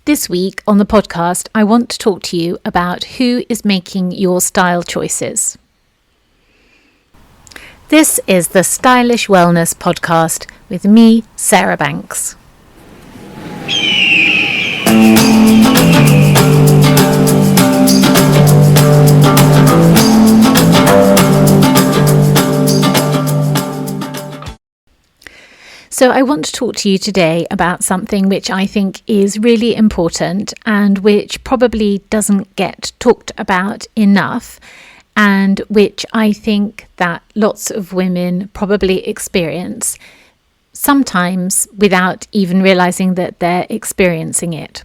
This week on the podcast, I want to talk to you about who is making your style choices. This is the Stylish Wellness Podcast with me, Sarah Banks. So I want to talk to you today about something which I think is really important and which probably doesn't get talked about enough, and which I think that lots of women probably experience, sometimes without even realizing that they're experiencing it.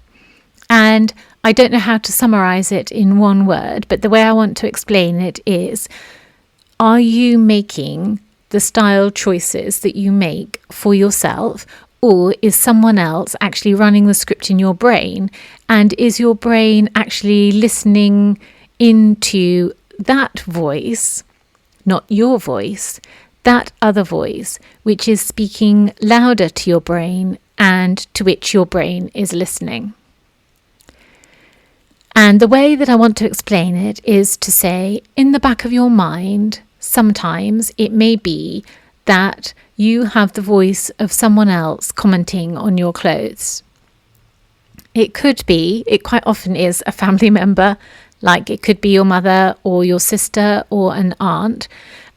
And I don't know how to summarize it in one word, but the way I want to explain it is, are you making the style choices that you make for yourself, or is someone else actually running the script in your brain? And is your brain actually listening into that voice, not your voice, that other voice, which is speaking louder to your brain and to which your brain is listening? And the way that I want to explain it is to say, in the back of your mind, sometimes it may be that you have the voice of someone else commenting on your clothes. It quite often is a family member, like it could be your mother or your sister or an aunt.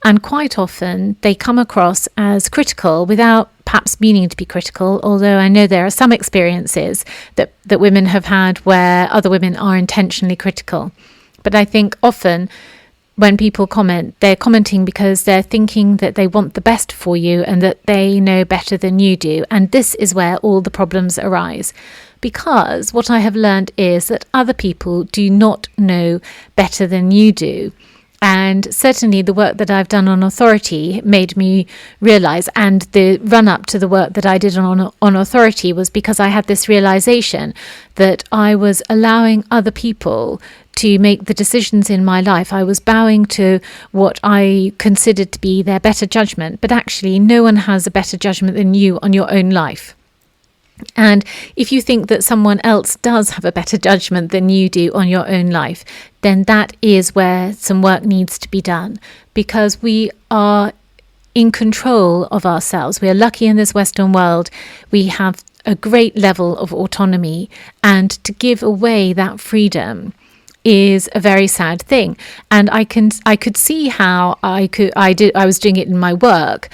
And quite often they come across as critical without perhaps meaning to be critical, although I know there are some experiences that women have had where other women are intentionally critical. But I think often when people comment, they're commenting because they're thinking that they want the best for you and that they know better than you do. And this is where all the problems arise. Because what I have learned is that other people do not know better than you do. And certainly the work that I've done on authority made me realise, and the run-up to the work that I did on authority was because I had this realisation that I was allowing other people to make the decisions in my life. I was bowing to what I considered to be their better judgment, but actually no one has a better judgment than you on your own life. And if you think that someone else does have a better judgment than you do on your own life, then that is where some work needs to be done, because we are in control of ourselves. We are lucky in this Western world. We have a great level of autonomy, and to give away that freedom is a very sad thing. And I could see how I was doing it in my work,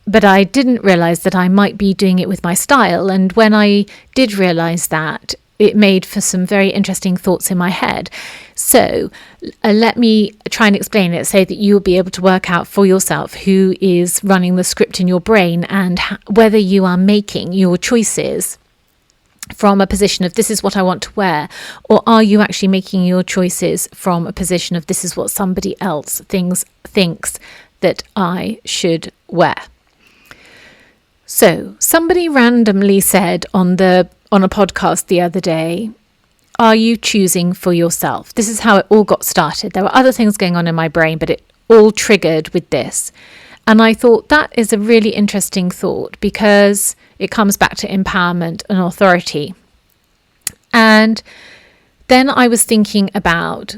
but I didn't realize that I might be doing it with my style. And when I did realize that, it made for some very interesting thoughts in my head. So let me try and explain it so that you'll be able to work out for yourself who is running the script in your brain, and whether you are making your choices from a position of this is what I want to wear, or are you actually making your choices from a position of this is what somebody else thinks that I should wear. So somebody randomly said on a podcast the other day, are you choosing for yourself? This is how it all got started. There were other things going on in my brain, but it all triggered with this. And I thought that is a really interesting thought, because it comes back to empowerment and authority. And then I was thinking about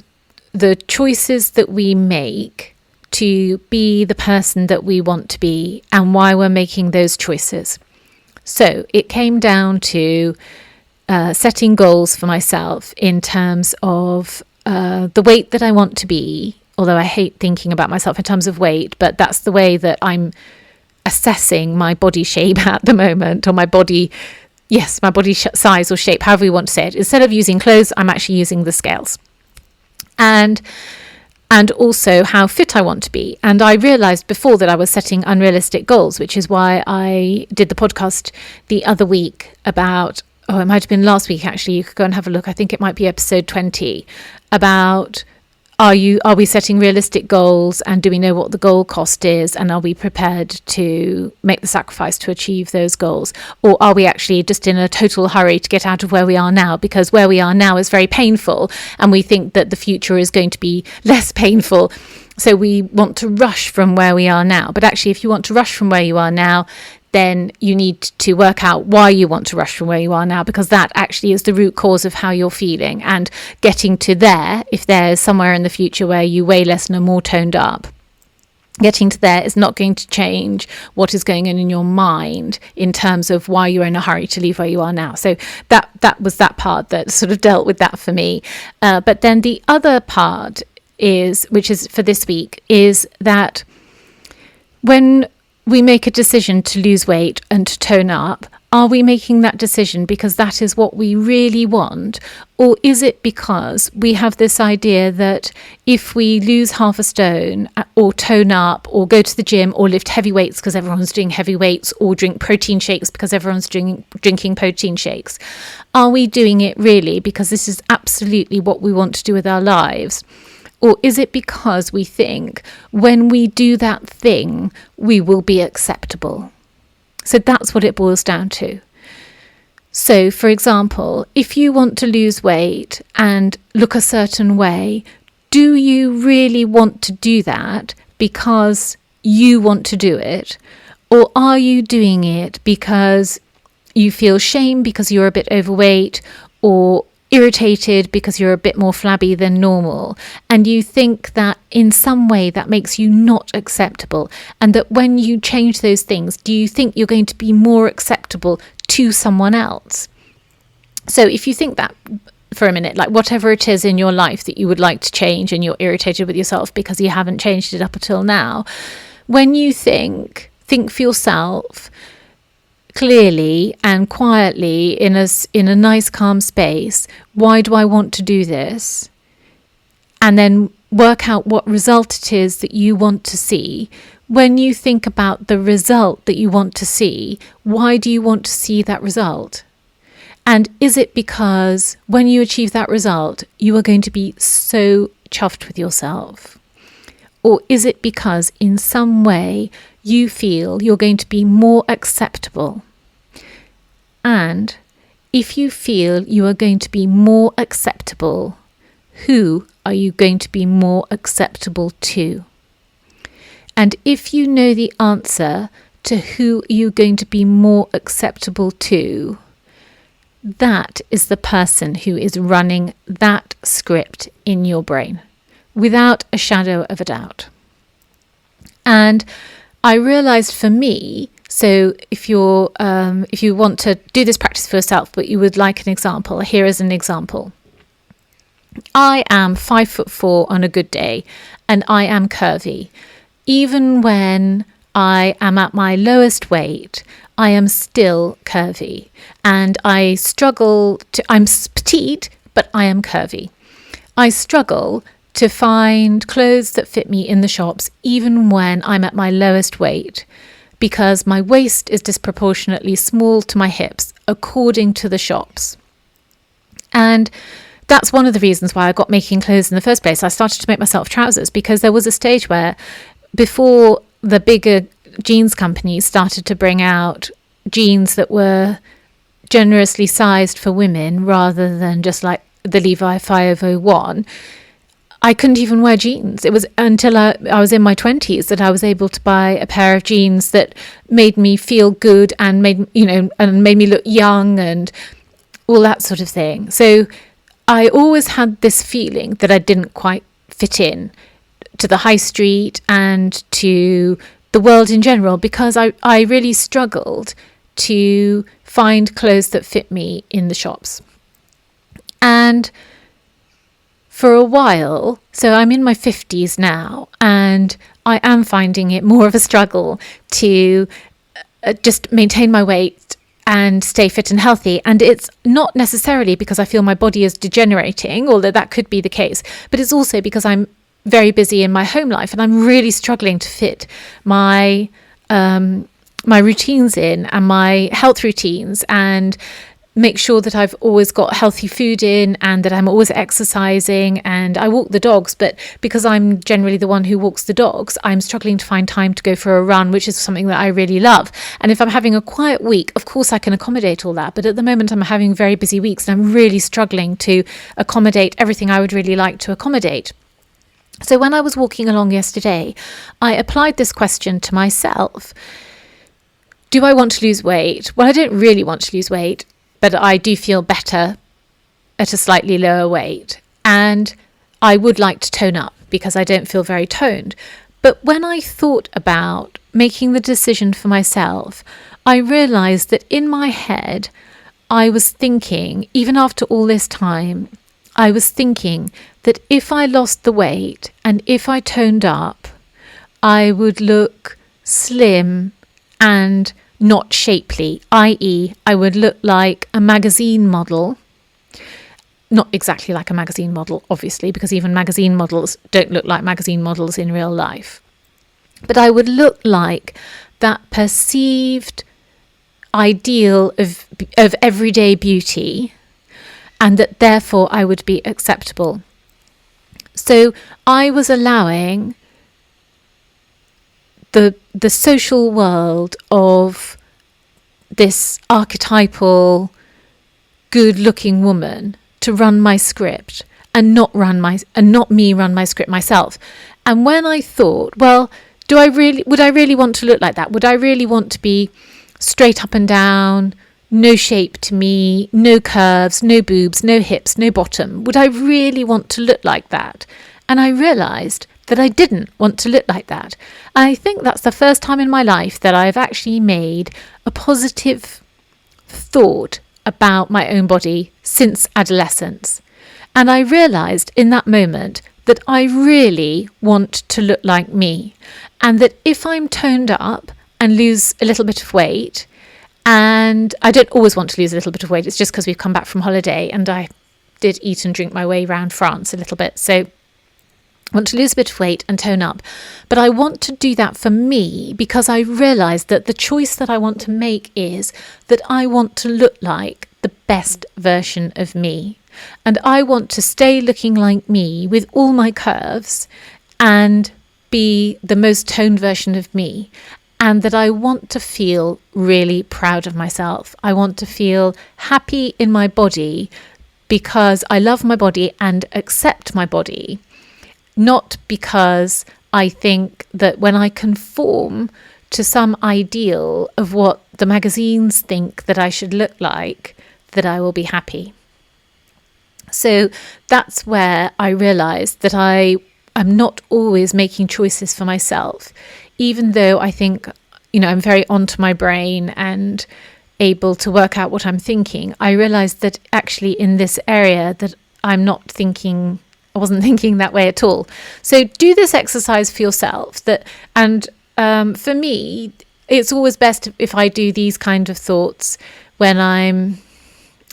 the choices that we make to be the person that we want to be and why we're making those choices. So it came down to setting goals for myself in terms of the weight that I want to be, although I hate thinking about myself in terms of weight, but that's the way that I'm assessing my body shape at the moment, or my body size or shape, however you want to say it. Instead of using clothes, I'm actually using the scales. And also how fit I want to be. And I realised before that I was setting unrealistic goals, which is why I did the podcast the other week about, it might have been last week actually, you could go and have a look, I think it might be episode 20, about are we setting realistic goals, and do we know what the goal cost is, and are we prepared to make the sacrifice to achieve those goals? Or are we actually just in a total hurry to get out of where we are now, because where we are now is very painful and we think that the future is going to be less painful, so we want to rush from where we are now. But actually, if you want to rush from where you are now, then you need to work out why you want to rush from where you are now, because that actually is the root cause of how you're feeling. And getting to there, if there's somewhere in the future where you weigh less and are more toned up, getting to there is not going to change what is going on in your mind in terms of why you're in a hurry to leave where you are now. So that was that part that sort of dealt with that for me. But then the other part is, which is for this week, is that when we make a decision to lose weight and to tone up, are we making that decision because that is what we really want? Or is it because we have this idea that if we lose half a stone or tone up or go to the gym or lift heavy weights because everyone's doing heavy weights, or drink protein shakes because everyone's drinking protein shakes, are we doing it really because this is absolutely what we want to do with our lives? Or is it because we think when we do that thing, we will be acceptable? So that's what it boils down to. So, for example, if you want to lose weight and look a certain way, do you really want to do that because you want to do it? Or are you doing it because you feel shame because you're a bit overweight, or irritated because you're a bit more flabby than normal, and you think that in some way that makes you not acceptable, and that when you change those things, do you think you're going to be more acceptable to someone else? So if you think that for a minute, like whatever it is in your life that you would like to change and you're irritated with yourself because you haven't changed it up until now, when you think for yourself clearly and quietly in a nice calm space, why do I want to do this? And then work out what result it is that you want to see. When you think about the result that you want to see, why do you want to see that result? And is it because when you achieve that result, you are going to be so chuffed with yourself? Or is it because in some way you feel you're going to be more acceptable? And if you feel you are going to be more acceptable, who are you going to be more acceptable to? And if you know the answer to who you're going to be more acceptable to, that is the person who is running that script in your brain, without a shadow of a doubt. And I realized for me, so if you want to do this practice for yourself, but you would like an example, here is an example. I am 5'4" on a good day, and I am curvy. Even when I am at my lowest weight, I am still curvy, and I'm petite, but I am curvy. I struggle to find clothes that fit me in the shops, even when I'm at my lowest weight, because my waist is disproportionately small to my hips, according to the shops. And that's one of the reasons why I got making clothes in the first place. I started to make myself trousers because there was a stage where, before the bigger jeans companies started to bring out jeans that were generously sized for women rather than just like the Levi 501, I couldn't even wear jeans. It was until I was in my 20s that I was able to buy a pair of jeans that made me feel good and made me look young and all that sort of thing. So I always had this feeling that I didn't quite fit in to the high street and to the world in general, because I really struggled to find clothes that fit me in the shops. And for a while, so I'm in my 50s now, and I am finding it more of a struggle to just maintain my weight and stay fit and healthy. And it's not necessarily because I feel my body is degenerating, although that could be the case, but it's also because I'm very busy in my home life and I'm really struggling to fit my routines in, and my health routines, and make sure that I've always got healthy food in, and that I'm always exercising. And I walk the dogs, but because I'm generally the one who walks the dogs, I'm struggling to find time to go for a run, which is something that I really love. And if I'm having a quiet week, of course I can accommodate all that, but at the moment I'm having very busy weeks and I'm really struggling to accommodate everything I would really like to accommodate. So when I was walking along yesterday, I applied this question to myself. Do I want to lose weight? Well, I don't really want to lose weight, but I do feel better at a slightly lower weight. And I would like to tone up because I don't feel very toned. But when I thought about making the decision for myself, I realised that in my head, I was thinking, even after all this time, I was thinking that if I lost the weight and if I toned up, I would look slim and not shapely, i.e., I would look like a magazine model. Not exactly like a magazine model, obviously, because even magazine models don't look like magazine models in real life. But I would look like that perceived ideal of everyday beauty, and that therefore I would be acceptable. So I was allowing the social world of this archetypal good-looking woman to run my script and not me run my script myself. And when I thought, well, would I really want to look like that? Would I really want to be straight up and down, no shape to me, no curves, no boobs, no hips, no bottom? Would I really want to look like that? And I realised that I didn't want to look like that. And I think that's the first time in my life that I've actually made a positive thought about my own body since adolescence. And I realised in that moment that I really want to look like me, and that if I'm toned up and lose a little bit of weight, and I don't always want to lose a little bit of weight, it's just because we've come back from holiday and I did eat and drink my way around France a little bit, so I want to lose a bit of weight and tone up. But I want to do that for me because I realised that the choice that I want to make is that I want to look like the best version of me. And I want to stay looking like me with all my curves and be the most toned version of me. And that I want to feel really proud of myself. I want to feel happy in my body because I love my body and accept my body. Not because I think that when I conform to some ideal of what the magazines think that I should look like, that I will be happy. So that's where I realised that I am not always making choices for myself, even though I think, I'm very onto my brain and able to work out what I'm thinking. I realised that actually in this area that I wasn't thinking that way at all. So do this exercise for yourself. For me, it's always best if I do these kind of thoughts when I'm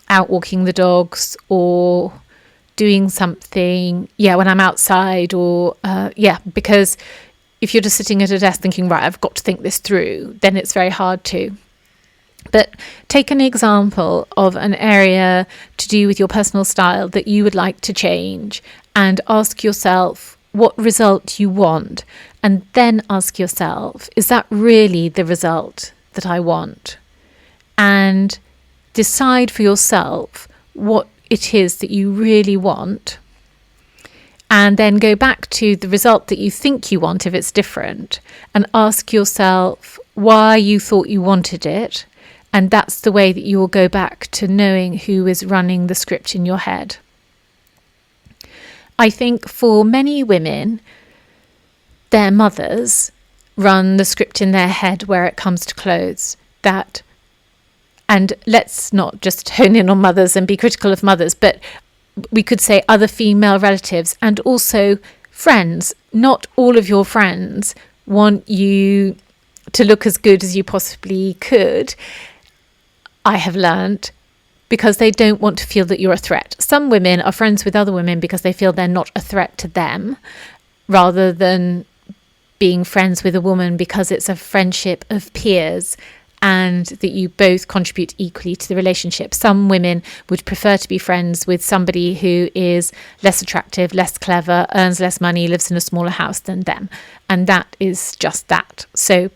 out walking the dogs or doing something, when I'm outside because if you're just sitting at a desk thinking, right, I've got to think this through, then it's very hard to. But take an example of an area to do with your personal style that you would like to change and ask yourself what result you want, and then ask yourself, is that really the result that I want? And decide for yourself what it is that you really want, and then go back to the result that you think you want if it's different, and ask yourself why you thought you wanted it. And that's the way that you will go back to knowing who is running the script in your head. I think for many women, their mothers run the script in their head where it comes to clothes. And let's not just hone in on mothers and be critical of mothers, but we could say other female relatives and also friends. Not all of your friends want you to look as good as you possibly could, I have learned, because they don't want to feel that you're a threat. Some women are friends with other women because they feel they're not a threat to them, rather than being friends with a woman because it's a friendship of peers and that you both contribute equally to the relationship. Some women would prefer to be friends with somebody who is less attractive, less clever, earns less money, lives in a smaller house than them. And that is just that. So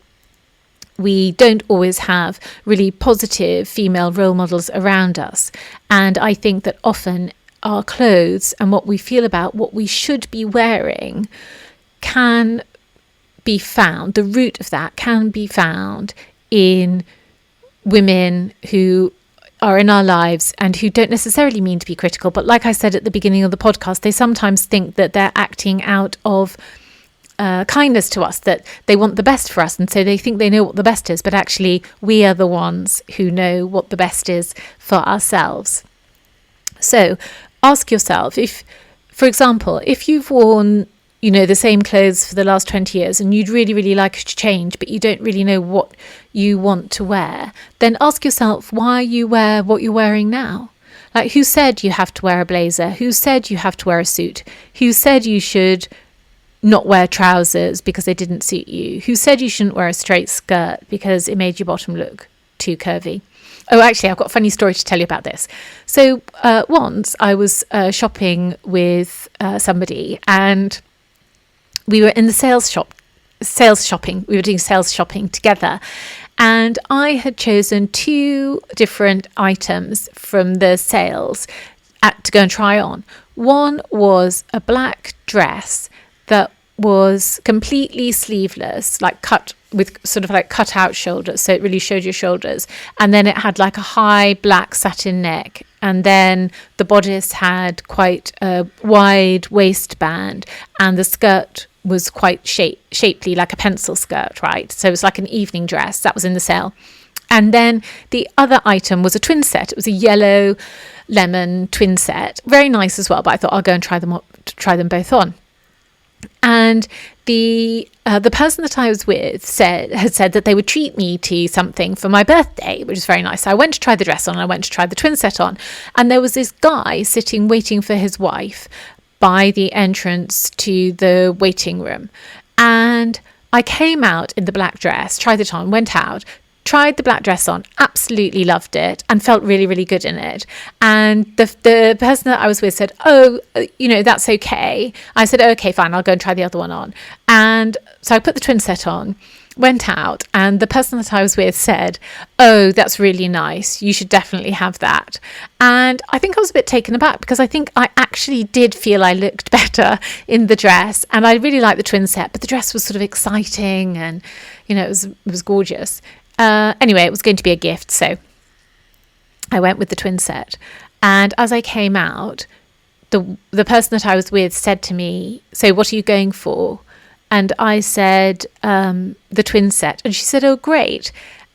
we don't always have really positive female role models around us. And I think that often our clothes and what we feel about what we should be wearing can be found, the root of that can be found in women who are in our lives and who don't necessarily mean to be critical. But like I said at the beginning of the podcast, they sometimes think that they're acting out of kindness to us, that they want the best for us. And so they think they know what the best is. But actually, we are the ones who know what the best is for ourselves. So ask yourself, if, for example, if you've worn the same clothes for the last 20 years and you'd really, really like to change, but you don't really know what you want to wear, then ask yourself why you wear what you're wearing now. Like, who said you have to wear a blazer? Who said you have to wear a suit? Who said you should not wear trousers because they didn't suit you? Who said you shouldn't wear a straight skirt because it made your bottom look too curvy? Oh, actually, I've got a funny story to tell you about this. So once I was shopping with somebody, and we were in the sales shopping. We were doing sales shopping together. And I had chosen 2 different items from the sales to go and try on. One was a black dress that was completely sleeveless, like cut with sort of like cut out shoulders. So it really showed your shoulders. And then it had like a high black satin neck. And then the bodice had quite a wide waistband, and the skirt was quite shapely, like a pencil skirt, right? So it was like an evening dress. That was in the sale. And then the other item was a twin set. It was a yellow lemon twin set. Very nice as well, but I thought I'll go and try them both on. And the person that I was with had said that they would treat me to something for my birthday, which is very nice. So I went to try the dress on, and I went to try the twin set on. And there was this guy sitting waiting for his wife by the entrance to the waiting room. And I came out in the black dress, tried it on, went out, tried the black dress on, absolutely loved it, and felt really, really good in it. And the person that I was with said, oh, that's okay. I said, okay, fine, I'll go and try the other one on. And so I put the twin set on, went out, and the person that I was with said, oh, that's really nice. You should definitely have that. And I think I was a bit taken aback, because I think I actually did feel I looked better in the dress, and I really liked the twin set, but the dress was sort of exciting, and it was gorgeous. Anyway, it was going to be a gift, so I went with the twin set. And as I came out, the person that I was with said to me, so what are you going for? And I said, the twin set. And she said, oh, great.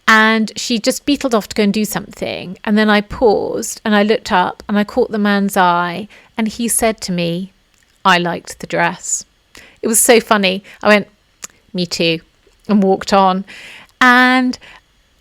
And she just beetled off to go and do something. And then I paused and I looked up and I caught the man's eye. And he said to me, I liked the dress. It was so funny. I went, me too, and walked on. And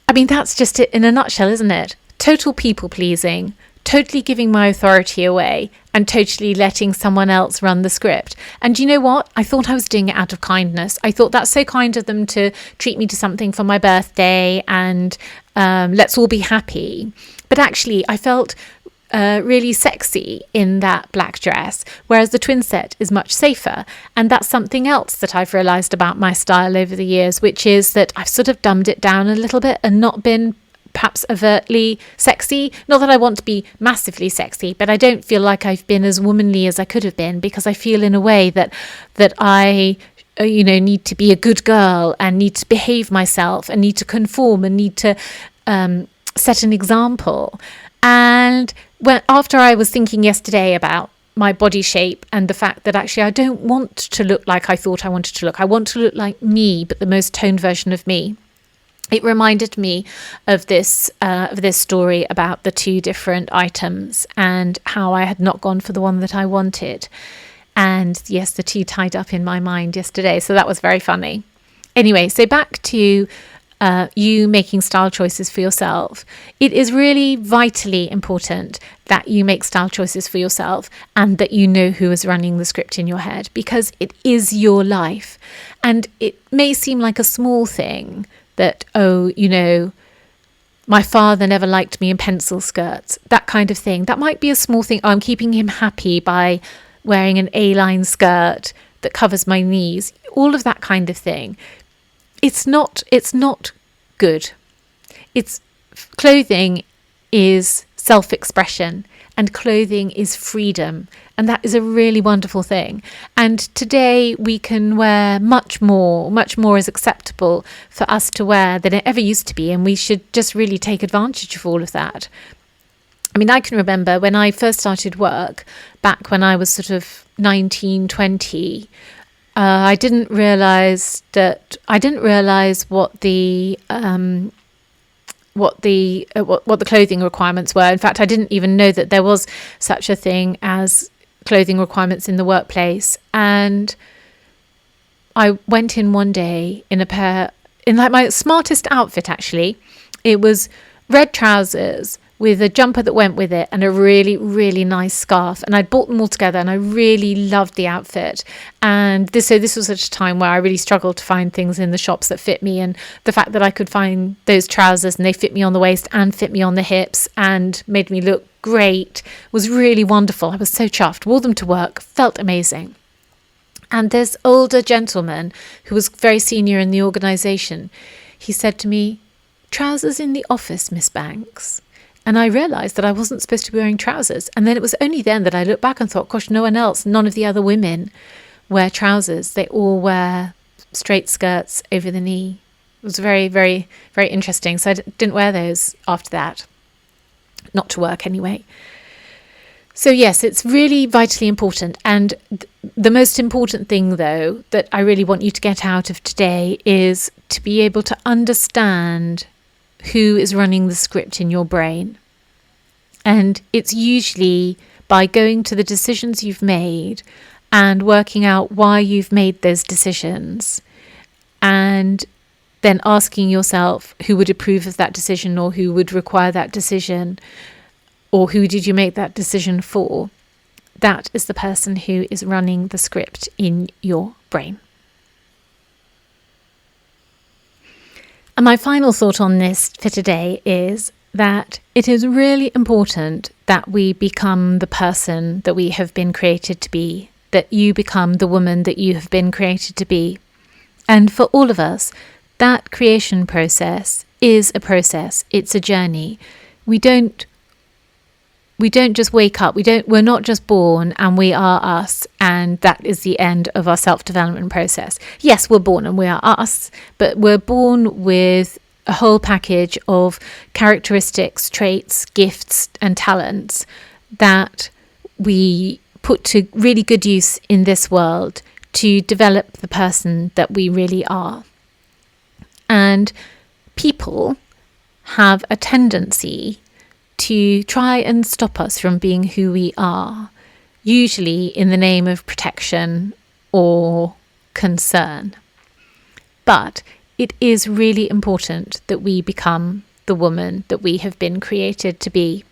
I mean, that's just it in a nutshell, isn't it? Total people pleasing, totally giving my authority away, and totally letting someone else run the script. And you know what? I thought I was doing it out of kindness. I thought that's so kind of them to treat me to something for my birthday, and let's all be happy. But actually, I felt really sexy in that black dress, whereas the twin set is much safer. And that's something else that I've realised about my style over the years, which is that I've sort of dumbed it down a little bit and not been perhaps overtly sexy. Not that I want to be massively sexy, but I don't feel like I've been as womanly as I could have been, because I feel in a way that I need to be a good girl and need to behave myself and need to conform and need to set an example. And after I was thinking yesterday about my body shape and the fact that actually I don't want to look like I thought I wanted to look. I want to look like me, but the most toned version of me. It reminded me of this story about the 2 different items and how I had not gone for the one that I wanted. And yes, the 2 tied up in my mind yesterday. So that was very funny. Anyway, so back to you making style choices for yourself. It is really vitally important that you make style choices for yourself and that you know who is running the script in your head, because it is your life. And it may seem like a small thing that, my father never liked me in pencil skirts, that kind of thing. That might be a small thing. I'm keeping him happy by wearing an A-line skirt that covers my knees, all of that kind of thing. It's not good. Clothing is self-expression, and clothing is freedom. And that is a really wonderful thing. And today we can wear much more is acceptable for us to wear than it ever used to be. And we should just really take advantage of all of that. I mean, I can remember when I first started work back when I was sort of 19, 20, I didn't realize what the clothing requirements were. In fact, I didn't even know that there was such a thing as clothing requirements in the workplace. And I went in one day in like my smartest outfit, actually. It was red trousers with a jumper that went with it and a really, really nice scarf. And I'd bought them all together and I really loved the outfit. And this was at a time where I really struggled to find things in the shops that fit me. And the fact that I could find those trousers and they fit me on the waist and fit me on the hips and made me look great was really wonderful. I was so chuffed. Wore them to work, felt amazing. And this older gentleman who was very senior in the organisation, he said to me, "Trousers in the office, Miss Banks." And I realised that I wasn't supposed to be wearing trousers. And then it was only then that I looked back and thought, gosh, none of the other women wear trousers. They all wear straight skirts over the knee. It was very, very, very interesting. So I didn't wear those after that. Not to work anyway. So yes, it's really vitally important. And the most important thing, though, that I really want you to get out of today is to be able to understand who is running the script in your brain. And it's usually by going to the decisions you've made and working out why you've made those decisions, and then asking yourself who would approve of that decision or who would require that decision, or who did you make that decision for. That is the person who is running the script in your brain. And my final thought on this for today is that it is really important that we become the person that we have been created to be, that you become the woman that you have been created to be. And for all of us, that creation process is a process. It's a journey. We don't just wake up. We're not just born and we are us and that is the end of our self-development process. Yes, we're born and we are us, but we're born with a whole package of characteristics, traits, gifts and talents that we put to really good use in this world to develop the person that we really are. And people have a tendency to try and stop us from being who we are, usually in the name of protection or concern. But it is really important that we become the woman that we have been created to be.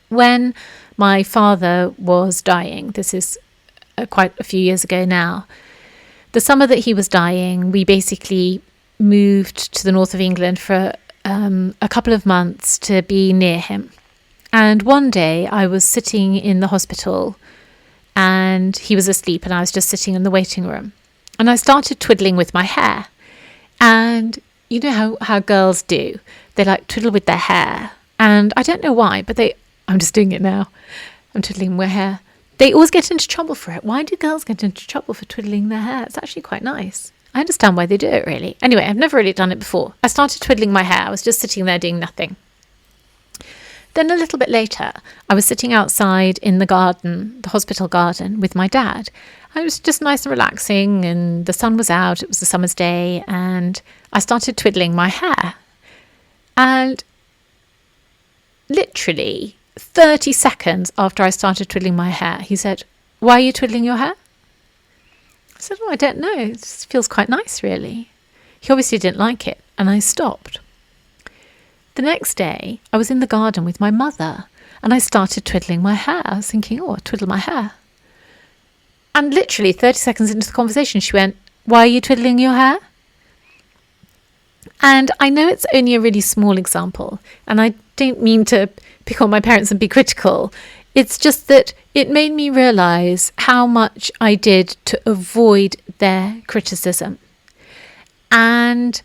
When my father was dying, this is quite a few years ago now, the summer that he was dying, we basically moved to the north of England for a couple of months to be near him. And one day I was sitting in the hospital and he was asleep and I was just sitting in the waiting room. And I started twiddling with my hair. And you know how girls do. They like twiddle with their hair. And I don't know why, but I'm just doing it now. I'm twiddling my hair. They always get into trouble for it. Why do girls get into trouble for twiddling their hair? It's actually quite nice. I understand why they do it, really. Anyway, I've never really done it before. I started twiddling my hair. I was just sitting there doing nothing. Then a little bit later, I was sitting outside in the garden, the hospital garden, with my dad. I was just nice and relaxing and the sun was out. It was a summer's day and I started twiddling my hair. And literally 30 seconds after I started twiddling my hair, he said, "Why are you twiddling your hair?" I said, "Oh, I don't know. It just feels quite nice, really." He obviously didn't like it, and I stopped. The next day, I was in the garden with my mother, and I started twiddling my hair. I was thinking, oh, I'll twiddle my hair. And literally 30 seconds into the conversation, she went, "Why are you twiddling your hair?" And I know it's only a really small example, and I don't mean to pick on my parents and be critical. It's just that it made me realise how much I did to avoid their criticism. And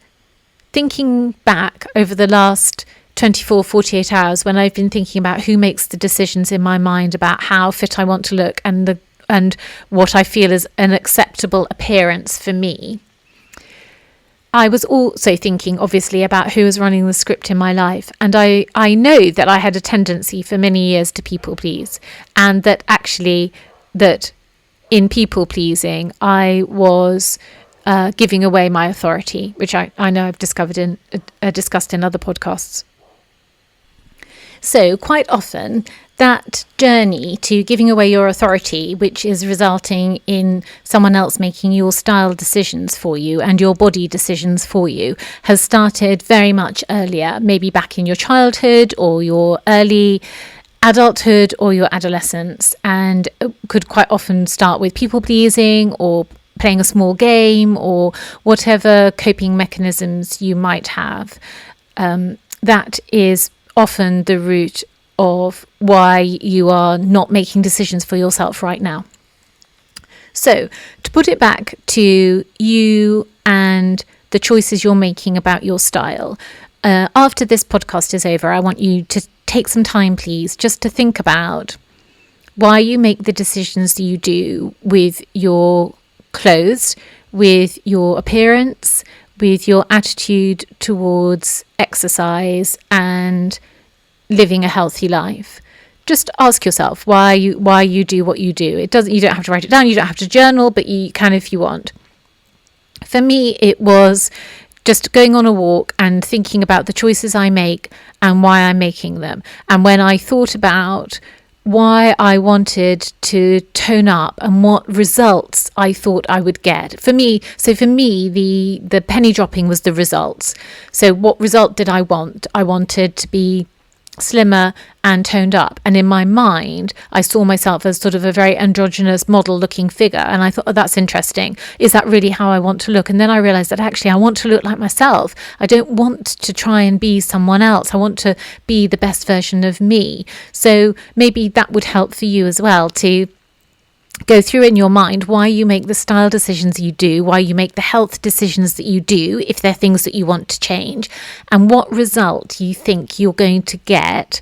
thinking back over the last 24, 48 hours when I've been thinking about who makes the decisions in my mind about how fit I want to look and what I feel is an acceptable appearance for me, I was also thinking, obviously, about who was running the script in my life. And I know that I had a tendency for many years to people please, and that actually that in people pleasing, I was giving away my authority, which I know I've discussed in other podcasts. So quite often that journey to giving away your authority, which is resulting in someone else making your style decisions for you and your body decisions for you, has started very much earlier, maybe back in your childhood or your early adulthood or your adolescence, and could quite often start with people pleasing or playing a small game or whatever coping mechanisms you might have. That is often the root of why you are not making decisions for yourself right now. So, to put it back to you and the choices you're making about your style, after this podcast is over, I want you to take some time, please, just to think about why you make the decisions that you do with your clothes, with your appearance, with your attitude towards exercise and living a healthy life. Just ask yourself why you do what you do. You don't have to write it down, you don't have to journal, but you can if you want. For me, it was just going on a walk and thinking about the choices I make and why I'm making them. And when I thought about why I wanted to tone up and what results I thought I would get. For me, the penny dropping was the results. So what result did I want? I wanted to be slimmer and toned up, and in my mind I saw myself as sort of a very androgynous model looking figure, and I thought, oh, that's interesting. Is that really how I want to look? And then I realized that actually I want to look like myself. I don't want to try and be someone else. I want to be the best version of me. So maybe that would help for you as well, to go through in your mind why you make the style decisions you do, why you make the health decisions that you do, if they're things that you want to change, and what result you think you're going to get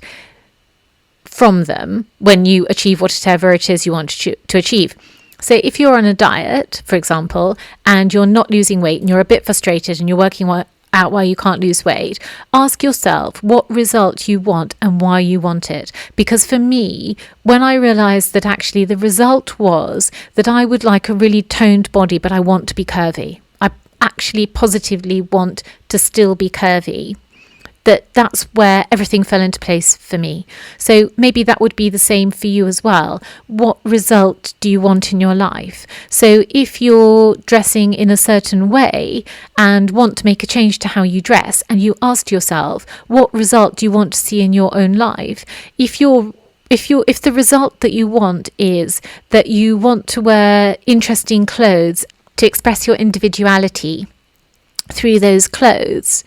from them when you achieve whatever it is you want to achieve. So if you're on a diet, for example, and you're not losing weight and you're a bit frustrated and you're working out why you can't lose weight, ask yourself what result you want and why you want it. Because for me, when I realized that actually the result was that I would like a really toned body, but I want to be curvy. I actually positively want to still be curvy. That's where everything fell into place for me. So maybe that would be the same for you as well. What result do you want in your life? So if you're dressing in a certain way and want to make a change to how you dress, and you asked yourself, what result do you want to see in your own life? If the result that you want is that you want to wear interesting clothes to express your individuality through those clothes,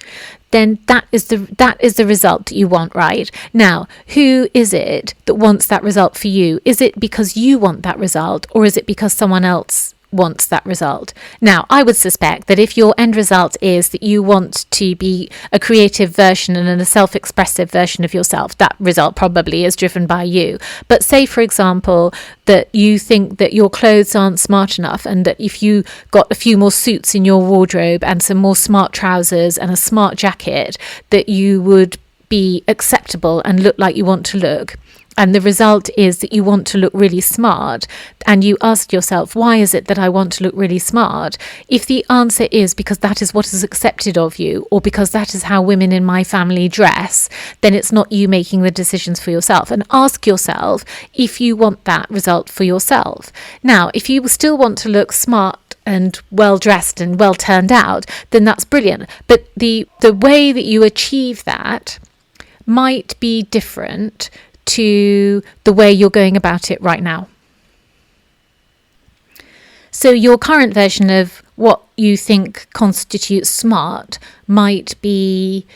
then that is the result that you want, right? Now, who is it that wants that result for you? Is it because you want that result, or is it because someone else wants that result? Now, I would suspect that if your end result is that you want to be a creative version and a self-expressive version of yourself, that result probably is driven by you. But say, for example, that you think that your clothes aren't smart enough, and that if you got a few more suits in your wardrobe and some more smart trousers and a smart jacket, that you would be acceptable and look like you want to look. And the result is that you want to look really smart, and you ask yourself, why is it that I want to look really smart? If the answer is because that is what is accepted of you, or because that is how women in my family dress, then it's not you making the decisions for yourself. And ask yourself if you want that result for yourself. Now, if you still want to look smart and well dressed and well turned out, then that's brilliant. But the way that you achieve that might be different to the way you're going about it right now. So your current version of what you think constitutes smart might be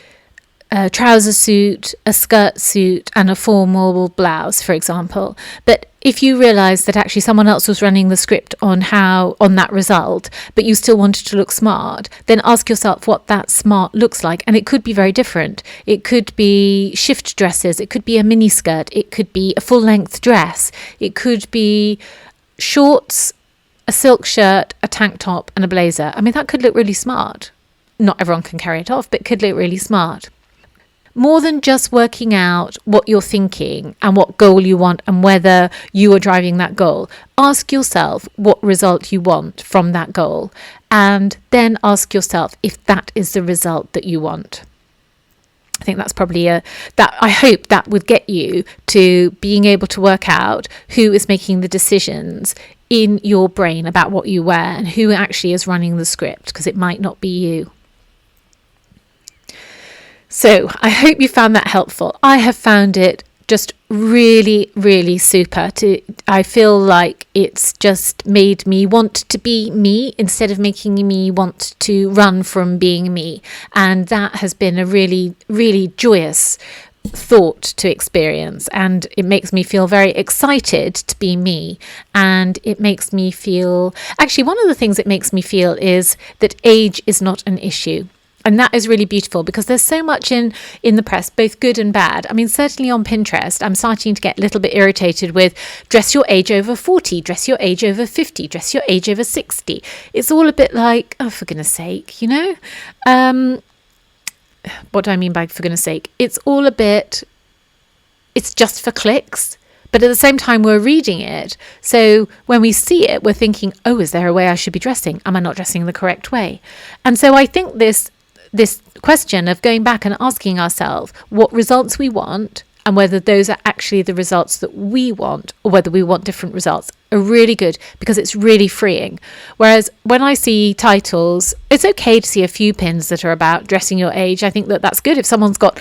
a trouser suit, a skirt suit, and a formal blouse, for example. But if you realise that actually someone else was running the script on that result, but you still wanted to look smart, then ask yourself what that smart looks like. And it could be very different. It could be shift dresses. It could be a mini skirt. It could be a full length dress. It could be shorts, a silk shirt, a tank top, and a blazer. I mean, that could look really smart. Not everyone can carry it off, but it could look really smart. More than just working out what you're thinking and what goal you want and whether you are driving that goal, ask yourself what result you want from that goal, and then ask yourself if that is the result that you want. I think that's probably I hope that would get you to being able to work out who is making the decisions in your brain about what you wear and who actually is running the script, because it might not be you. So I hope you found that helpful. I have found it just really, really super. I feel like it's just made me want to be me instead of making me want to run from being me. And that has been a really, really joyous thought to experience, and it makes me feel very excited to be me. And it makes me feel, actually one of the things it makes me feel is that age is not an issue. And that is really beautiful, because there's so much in the press, both good and bad. I mean, certainly on Pinterest, I'm starting to get a little bit irritated with dress your age over 40, dress your age over 50, dress your age over 60. It's all a bit like, oh, for goodness sake, you know? What do I mean by for goodness sake? It's all a bit, it's just for clicks. But at the same time, we're reading it. So when we see it, we're thinking, oh, is there a way I should be dressing? Am I not dressing the correct way? And so I think this question of going back and asking ourselves what results we want and whether those are actually the results that we want or whether we want different results are really good, because it's really freeing. Whereas when I see titles, it's okay to see a few pins that are about dressing your age. I think that that's good. If someone's got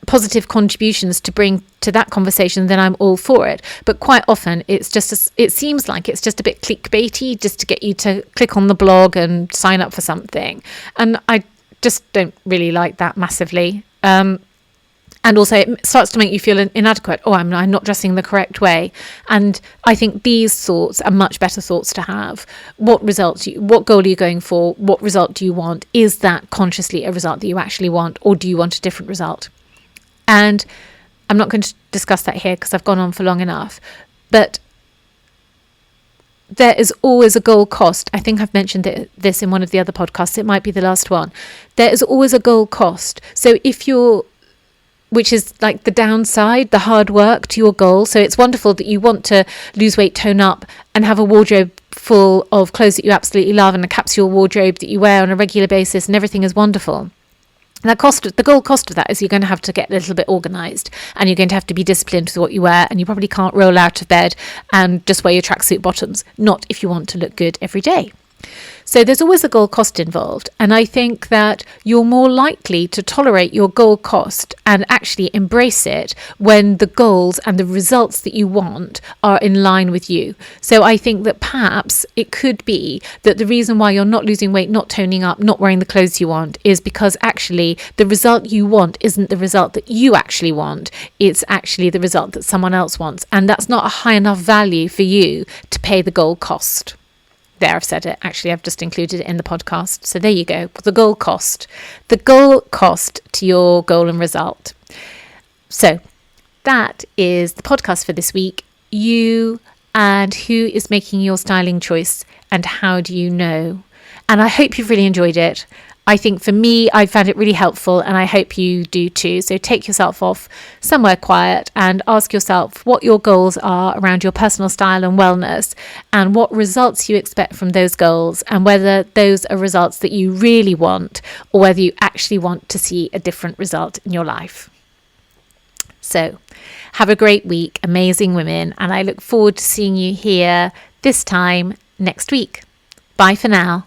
positive contributions to bring to that conversation, then I'm all for it. But quite often it seems like it's just a bit clickbaity, just to get you to click on the blog and sign up for something. And I just don't really like that massively. And also it starts to make you feel inadequate. Oh, I'm not dressing the correct way. And I think these thoughts are much better thoughts to have. What goal are you going for? What result do you want? Is that consciously a result that you actually want, or do you want a different result? And I'm not going to discuss that here because I've gone on for long enough. But there is always a goal cost. I think I've mentioned this in one of the other podcasts. It might be the last one. There is always a goal cost. So which is like the downside, the hard work to your goal. So it's wonderful that you want to lose weight, tone up, and have a wardrobe full of clothes that you absolutely love, and a capsule wardrobe that you wear on a regular basis, and everything is wonderful. The goal cost of that is you're going to have to get a little bit organised, and you're going to have to be disciplined with what you wear, and you probably can't roll out of bed and just wear your tracksuit bottoms, not if you want to look good every day. So there's always a goal cost involved, and I think that you're more likely to tolerate your goal cost and actually embrace it when the goals and the results that you want are in line with you. So I think that perhaps it could be that the reason why you're not losing weight, not toning up, not wearing the clothes you want is because actually the result you want isn't the result that you actually want. It's actually the result that someone else wants, and that's not a high enough value for you to pay the goal cost. There, I've said it. Actually, I've just included it in the podcast. So there you go. The goal cost. The goal cost to your goal and result. So that is the podcast for this week. You and who is making your styling choice, and how do you know? And I hope you've really enjoyed it. I think for me, I found it really helpful, and I hope you do too. So take yourself off somewhere quiet and ask yourself what your goals are around your personal style and wellness, and what results you expect from those goals, and whether those are results that you really want, or whether you actually want to see a different result in your life. So have a great week, amazing women, and I look forward to seeing you here this time next week. Bye for now.